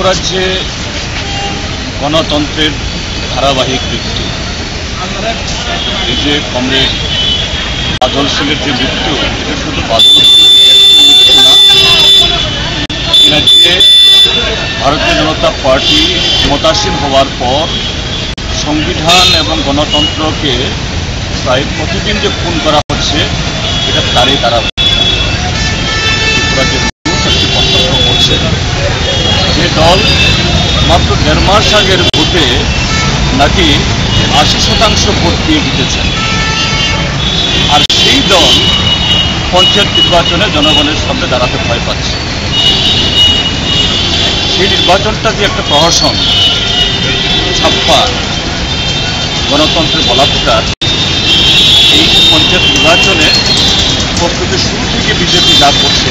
রাজ্যে গণতন্ত্রের ধারাবাহিক মৃত্যু, এই যে কমরেড বাদল সিংয়ের যে মৃত্যু, এটা শুধু বাদল মৃত্যু না, এই রাজ্যে ভারতীয় জনতা পার্টি ক্ষমতাসীন হওয়ার পর সংবিধান এবং গণতন্ত্রকে প্রায় প্রতিদিন যে খুন করা হচ্ছে, এটা তারই ধারাবাহিক। যে দল মাত্র 1.5 মাস আগের ভোটে নাকি 80% ভোট দিয়ে জিতেছেন, আর সেই দল পঞ্চায়েত নির্বাচনে জনগণের সামনে দাঁড়াতে ভয় পাচ্ছে। সেই নির্বাচনটা যে একটা প্রহসন, ছাপ্পা, গণতন্ত্রের বলাৎকার, এই পঞ্চায়েত নির্বাচনে প্রস্তুতি শুরু থেকে বিজেপি যা করছে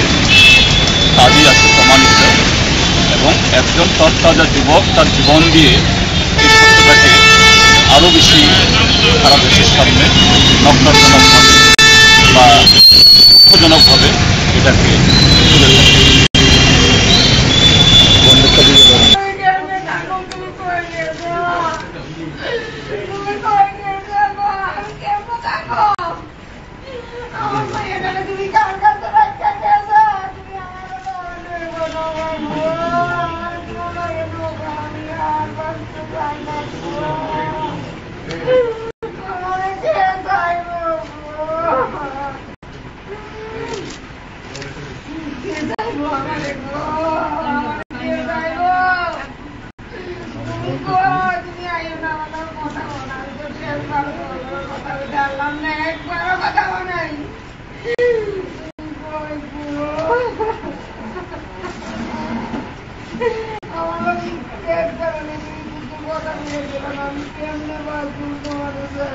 তারই আছে প্রমাণিত, এবং একজন তরতাজা যুবক তার জীবন দিয়ে এই সত্যটাকে আরও বেশি সারা দেশের সামনে নগ্নজনকভাবে বা দুঃখজনকভাবে এটাকে তুলে ধরে। I'm